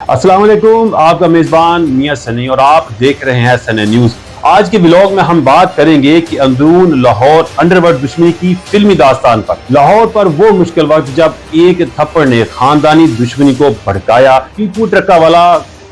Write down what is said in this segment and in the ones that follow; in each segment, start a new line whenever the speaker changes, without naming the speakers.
अस्सलाम वालेकुम, आपका मेजबान मियां सनी और आप देख रहे हैं सनी न्यूज। आज के ब्लॉग में हम बात करेंगे कि अंदरून लाहौर अंडरवर्ल्ड दुश्मनी की फिल्मी दास्तान पर। लाहौर पर वो मुश्किल वक्त जब एक थप्पड़ ने खानदानी दुश्मनी को भड़काया। टीपू ट्रक्का वाला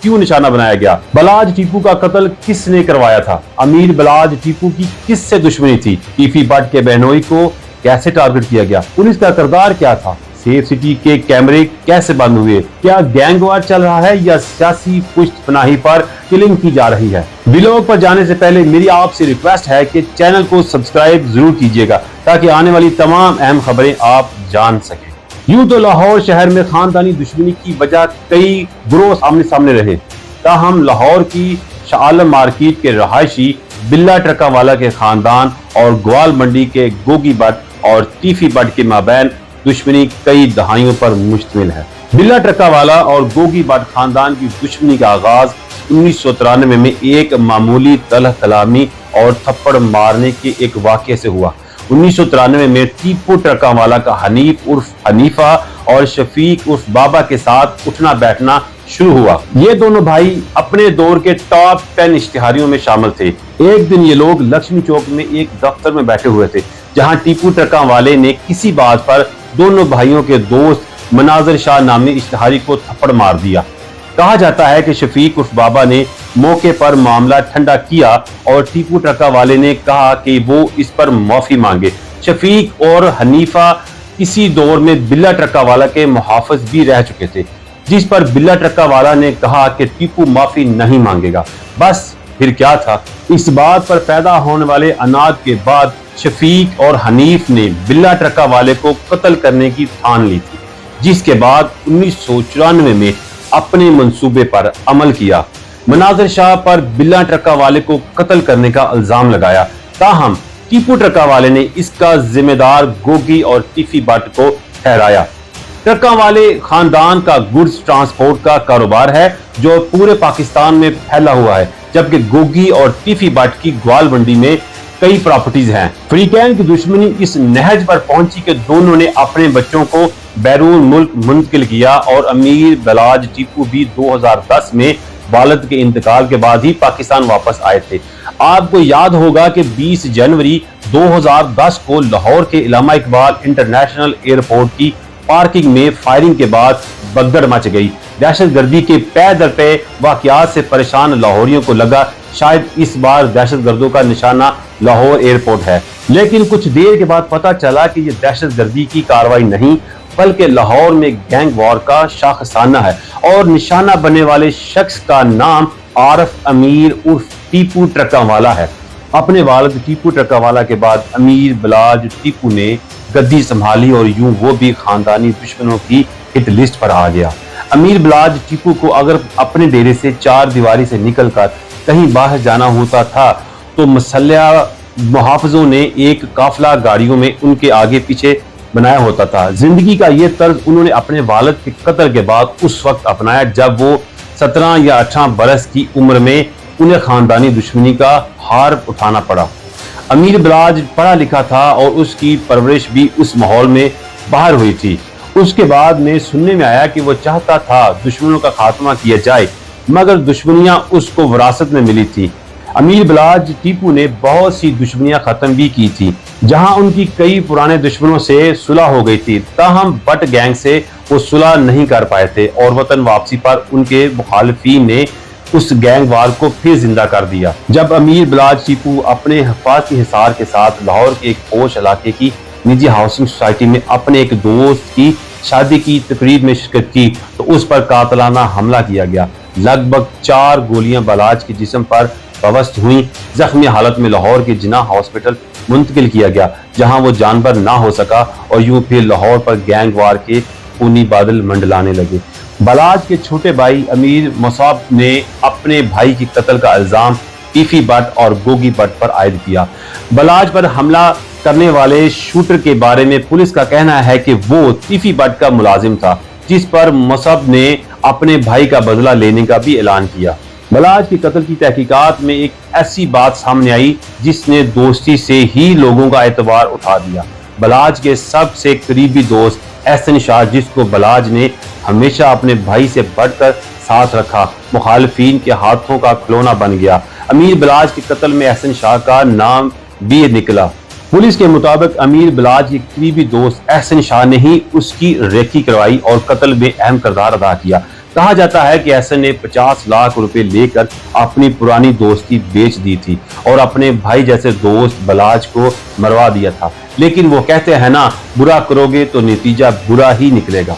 क्यों निशाना बनाया गया? बलाज टीपू का कत्ल किसने करवाया था? अमीर बलाज टीपू की किससे दुश्मनी थी? टीफी भट्ट के बहनोई को कैसे टारगेट किया गया? पुलिस का किरदार क्या था? सेफ सिटी के कैमरे कैसे बंद हुए? क्या गैंगवार चल रहा है या सियासी पुष्टपनाही पर किलिंग की जा रही है? व्लॉग पर जाने से पहले मेरी आपसे रिक्वेस्ट है कि चैनल को सब्सक्राइब जरूर कीजिएगा ताकि आने वाली तमाम अहम खबरें आप जान सकें। यूं तो लाहौर शहर में खानदानी दुश्मनी की वजह कई गिरोह आमने सामने रहे, ताहम लाहौर की शाह आलम मार्केट के रहायशी बिल्ला ट्रक्का वाला के खानदान और ग्वाल मंडी के गोगी भट्ट और टीफी भट्ट के माबैन दुश्मनी कई दहाइयों पर मुश्तमिल है। बिल्ला ट्रक्का वाला और गोगी भट्ट खानदान की दुश्मनी का आगाज 1993 में एक मामूली तलह कलामी और थप्पड़ मारने के एक वाक़े से हुआ। 1993 में टीपू ट्रक्का वाला का हनीफ उर्फ हनीफा और शफीक उर्फ बाबा के साथ उठना बैठना शुरू हुआ। ये दोनों भाई अपने दौर के टॉप 10 इश्तिहारियों में शामिल थे। एक दिन ये लोग लक्ष्मी चौक में एक दफ्तर में बैठे हुए थे, जहां टीपू ट्रक्का वाले ने किसी बात पर दोनों भाइयों के दोस्त मनाजिर शाह नामी इश्तिहारी को थप्पड़ मार दिया। कहा जाता है कि शफीक उर्फ बाबा ने मौके पर मामला ठंडा किया और टीपू ट्रक्का वाले ने कहा कि वो इस पर माफी मांगे। शफीक और हनीफा किसी दौर में बिल्ला ट्रक्का वाला के मुहाफिज भी रह चुके थे, जिस पर बिल्ला ट्रक्का वाला ने कहा कि टीपू माफी नहीं मांगेगा। बस फिर क्या था, इस बात पर पैदा होने वाले अनाज के बाद शफीक और हनीफ ने बिल्ला ट्रक्का वाले को कत्ल करने की ठान ली थी, जिसके बाद 1994 में अपने मंसूबे पर अमल किया। मनाजिर शाह पर बिल्ला ट्रक्का वाले को कत्ल करने का इल्जाम लगाया, ताहम टीपू ट्रक्का वाले ने इसका जिम्मेदार गोगी और टीफी भट्ट को ठहराया। ट्रक्का वाले खानदान का गुड्स ट्रांसपोर्ट का कारोबार है जो पूरे पाकिस्तान में फैला हुआ है, जबकि गोगी और टीफी भट्ट की ग्वाल मंडी में कई प्रॉपर्टीज हैं। फ्रीकैन की दुश्मनी इस नहज पर पहुंची कि दोनों ने अपने बच्चों को बैरून मुल्क मुंतकिल किया और अमीर बलाज टीपू भी 2010 में वालिद के इंतकाल के बाद ही पाकिस्तान वापस आए थे। आपको याद होगा कि 20 जनवरी 2010 को लाहौर के इलामा इकबाल इंटरनेशनल एयरपोर्ट की पार्किंग में फायरिंग के बाद भगदड़ मच गई। दहशतगर्दी के पै दर पे वाकयात से परेशान लाहौरियों को लगा शायद इस बार दहशतगर्दों का निशाना लाहौर एयरपोर्ट है, लेकिन कुछ देर के बाद पता चला कि यह दहशतगर्दी की कार्रवाई नहीं बल्कि लाहौर में गैंग वॉर का शाखसाना है और निशाना बनने वाले शख्स का नाम आरफ अमीर उर्फ टीपू ट्रक्का वाला है। अपने वालिद टीपू ट्रक्का वाला के बाद अमीर बलाज टीपू ने गद्दी संभाली और यूं वो भी खानदानी दुश्मनों की हिट लिस्ट पर आ गया। अमीर बलाज टीपू को अगर अपने डेरे से चार दीवारी से निकलकर कहीं बाहर जाना होता था तो मसल्ह मुहाफिजों ने एक काफिला गाड़ियों में उनके आगे पीछे बनाया होता था। जिंदगी का ये तर्ज उन्होंने अपने वालिद के कत्ल के बाद उस वक्त अपनाया जब वो 17 या 18 बरस की उम्र में उन्हें खानदानी दुश्मनी का हार उठाना पड़ा। अमीर बलाज पढ़ा लिखा था और उसकी परवरिश भी उस माहौल में बाहर हुई थी। उसके बाद में सुनने में आया कि वो चाहता था दुश्मनों का खात्मा किया जाए, मगर दुश्मनियां उसको विरासत में मिली थी। अमीर बलाज टीपू ने बहुत सी दुश्मनियां खत्म भी की थी, जहां उनकी कई पुराने दुश्मनों से सुलह हो गई थी, ताहम भट्ट गैंग से वो सुलह नहीं कर पाए थे और वतन वापसी पर उनके मुखालिफिन ने उस गैंग वार को फिर जिंदा कर दिया। जब अमीर बलाज टीपू अपने हिफाजती हिसार के साथ लाहौर के एक पोश इलाके की निजी हाउसिंग सोसाइटी में अपने एक दोस्त की शादी की तकरीब में शिरकत की तो उस पर कातलाना हमला किया गया। लगभग 4 गोलियां बलाज के जिस्म पर पवस्त हुई। जख्मी हालत में लाहौर के जिना हॉस्पिटल मुंतकिल किया गया, जहां वो जानबर ना हो सका और यूं फिर लाहौर पर गैंग वार के खूनी बादल मंडलाने लगे। बलाज के छोटे भाई अमीर मुसाब ने अपने भाई की कत्ल का इल्जाम टीफी भट्ट और गोगी भट्ट पर आयद किया। बलाज पर हमला करने वाले शूटर के बारे में पुलिस का कहना है कि वो टीफी भट्ट का मुलाजिम था, जिस पर मुसाब ने अपने भाई का बदला लेने का भी ऐलान किया। बलाज के कत्ल की तहकीकात में एक ऐसी बात सामने आई जिसने दोस्ती से ही लोगों का एतबार उठा दिया। बलाज के सबसे करीबी दोस्त एहसन शाह, जिसको बलाज ने हमेशा अपने भाई से बढ़कर साथ रखा, मुखालफीन के हाथों का खिलौना बन गया। अमीर बलाज के कत्ल में एहसन शाह का नाम भी निकला। पुलिस के मुताबिक अमीर बलाज के करीबी दोस्त एहसन शाह ने ही उसकी रेकी करवाई और कत्ल में अहम किरदार अदा किया। कहा जाता है कि एहसन ने 50 लाख रुपए लेकर अपनी पुरानी दोस्ती बेच दी थी और अपने भाई जैसे दोस्त बलाज को मरवा दिया था। लेकिन वो कहते हैं ना, बुरा करोगे तो नतीजा बुरा ही निकलेगा।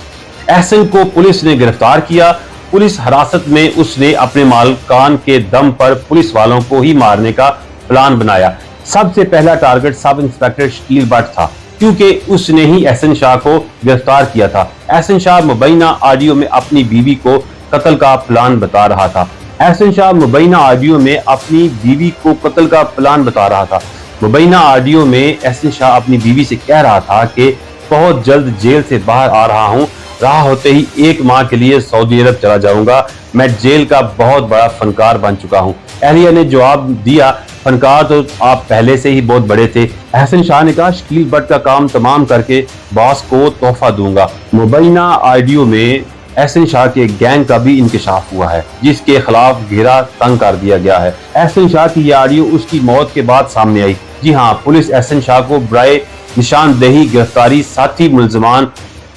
एहसन को पुलिस ने गिरफ्तार किया। पुलिस हिरासत में उसने अपने मालकान के दम पर पुलिस वालों को ही मारने का प्लान बनाया। सबसे पहला target sub inspector Shakeel Bhatt था, क्योंकि उसने ही एहसन शाह को गिरफ्तार किया था। एहसन शाह मुबैना ऑडियो में अपनी बीवी को कत्ल का प्लान बता रहा था। एहसन शाह मुबैना ऑडियो में अपनी बीवी को कत्ल का प्लान बता रहा था। मुबैना ऑडियो में एहसन शाह अपनी बीवी से कह रहा था कि बहुत जल्द जेल से बाहर आ रहा हूं, राह होते ही 1 माह के लिए सऊदी अरब चला जाऊंगा। मैं जेल का बहुत बड़ा फनकार बन चुका हूं। एहलिया ने जवाब दिया, फनकार तो आप पहले से ही बहुत बड़े थे। एहसन शाह ने कहा, शकील भट्ट का काम तमाम करके बॉस को तोहफा दूंगा। मुबैना ऑडियो में एहसन शाह के गैंग का भी इंकशाफ हुआ है, जिसके खिलाफ घेरा तंग कर दिया गया है। एहसन शाह की यह ऑडियो उसकी मौत के बाद सामने आई। जी हाँ, पुलिस एहसन शाह को बराए निशानदेही गिरफ्तारी साथी मुलजमान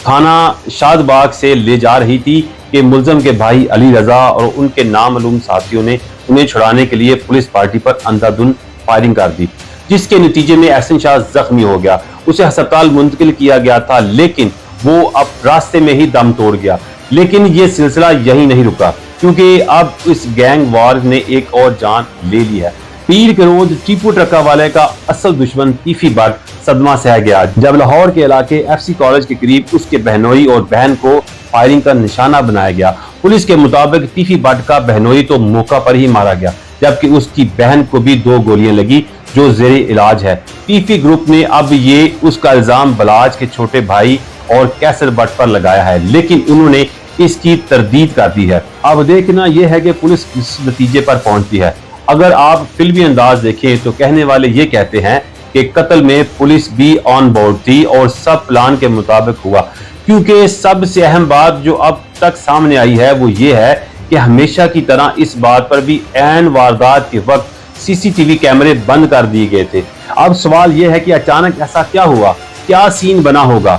थाना शादबाग से ले जा रही थी कि मुलजम के भाई अली रजा और उनके नामालूम साथियों ने उन्हें छुड़ाने के लिए पुलिस पार्टी पर अंधाधुंध फायरिंग कर दी, जिसके नतीजे में एहसन शाह जख्मी हो गया। उसे अस्पताल मुंतकिल किया गया था, लेकिन वो अब रास्ते में ही दम तोड़ गया। लेकिन ये सिलसिला यही नहीं रुका, क्योंकि अब इस गैंग वार ने एक और जान ले ली है। पीर के रोज टीपू ट्रक्का वाले का असल दुश्मन तीफी भट्ट सदमा सह गया, जब लाहौर के इलाके एफसी कॉलेज के करीब उसके बहनोई और बहन को फायरिंग का निशाना बनाया गया। पुलिस के मुताबिक तीफी भट्ट का बहनोई तो मौका पर ही मारा गया, जबकि उसकी बहन को भी 2 गोलियां लगी, जो जेरे इलाज है। तीफी ग्रुप ने अब ये उसका इल्जाम बलाज के छोटे भाई और कैसर भट्ट पर लगाया है, लेकिन उन्होंने इसकी तरदीद कर दी है। अब देखना यह है कि पुलिस किस नतीजे पर पहुंचती है। अगर आप फिल्मी अंदाज देखें तो कहने वाले ये कहते हैं कि कत्ल में पुलिस भी ऑन बोर्ड थी और सब प्लान के मुताबिक हुआ, क्योंकि सबसे अहम बात जो अब तक सामने आई है वो ये है कि हमेशा की तरह इस बात पर भी ऐन वारदात के वक्त सीसीटीवी कैमरे बंद कर दिए गए थे। अब सवाल यह है कि अचानक ऐसा क्या हुआ, क्या सीन बना होगा,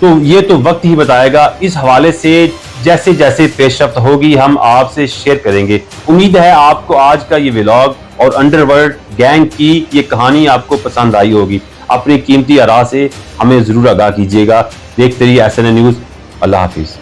तो ये तो वक्त ही बताएगा। इस हवाले से जैसे जैसे पेशरफ्त होगी हम आपसे शेयर करेंगे। उम्मीद है आपको आज का ये व्लॉग और अंडरवर्ल्ड गैंग की ये कहानी आपको पसंद आई होगी। अपनी कीमती आरा से हमें जरूर आगाह कीजिएगा। देखते रहिए SNA न्यूज़। अल्लाह हाफिज।